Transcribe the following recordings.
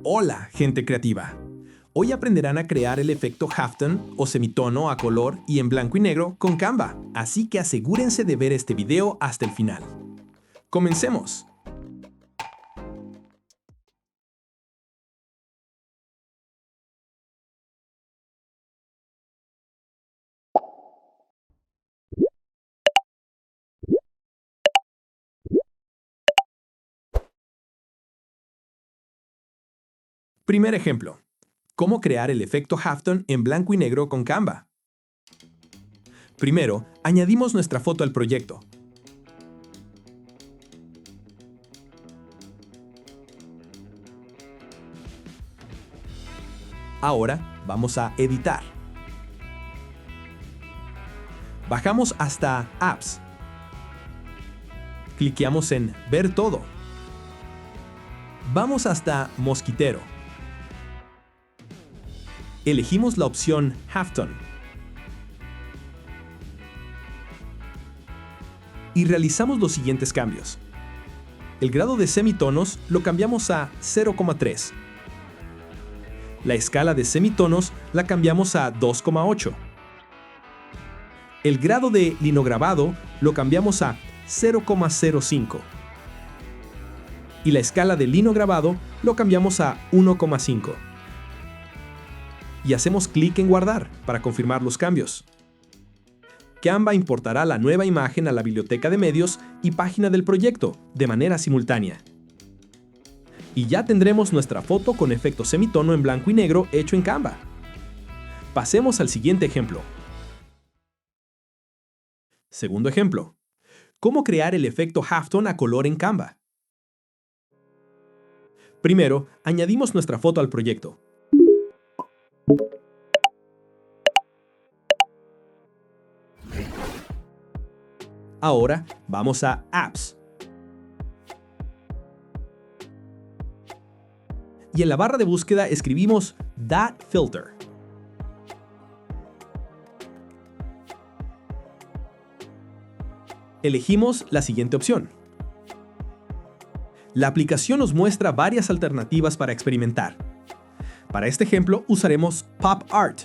Hola, gente creativa. Hoy aprenderán a crear el efecto halftone o semitono a color y en blanco y negro con Canva, así que asegúrense de ver este video hasta el final. ¡Comencemos! Primer ejemplo. ¿Cómo crear el efecto halftone en blanco y negro con Canva? Primero, añadimos nuestra foto al proyecto. Ahora vamos a editar. Bajamos hasta Apps. Cliqueamos en Ver todo. Vamos hasta Mosquitero. Elegimos la opción Halftone. Y realizamos los siguientes cambios. El grado de semitonos lo cambiamos a 0,3. La escala de semitonos la cambiamos a 2,8. El grado de linograbado lo cambiamos a 0,05. Y la escala de linograbado lo cambiamos a 1,5. Y hacemos clic en Guardar para confirmar los cambios. Canva importará la nueva imagen a la biblioteca de medios y página del proyecto de manera simultánea. Y ya tendremos nuestra foto con efecto semitono en blanco y negro hecho en Canva. Pasemos al siguiente ejemplo. Segundo ejemplo. ¿Cómo crear el efecto halftone a color en Canva? Primero, añadimos nuestra foto al proyecto. Ahora vamos a Apps. Y en la barra de búsqueda escribimos That Filter. Elegimos la siguiente opción. La aplicación nos muestra varias alternativas para experimentar. Para este ejemplo usaremos Pop Art.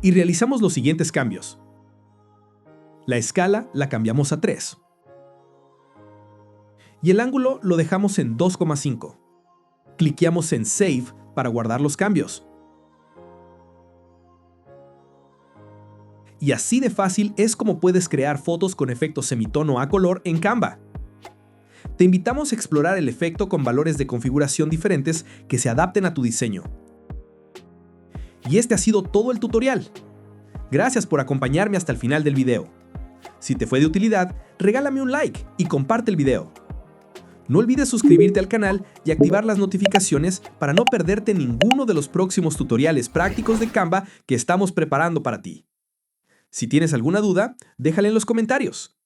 Y realizamos los siguientes cambios. La escala la cambiamos a 3. Y el ángulo lo dejamos en 2,5. Cliqueamos en Save para guardar los cambios. Y así de fácil es como puedes crear fotos con efecto semitono a color en Canva. Te invitamos a explorar el efecto con valores de configuración diferentes que se adapten a tu diseño. Y este ha sido todo el tutorial. Gracias por acompañarme hasta el final del video. Si te fue de utilidad, regálame un like y comparte el video. No olvides suscribirte al canal y activar las notificaciones para no perderte ninguno de los próximos tutoriales prácticos de Canva que estamos preparando para ti. Si tienes alguna duda, déjala en los comentarios.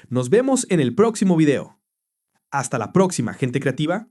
Nos vemos en el próximo video. Hasta la próxima, gente creativa.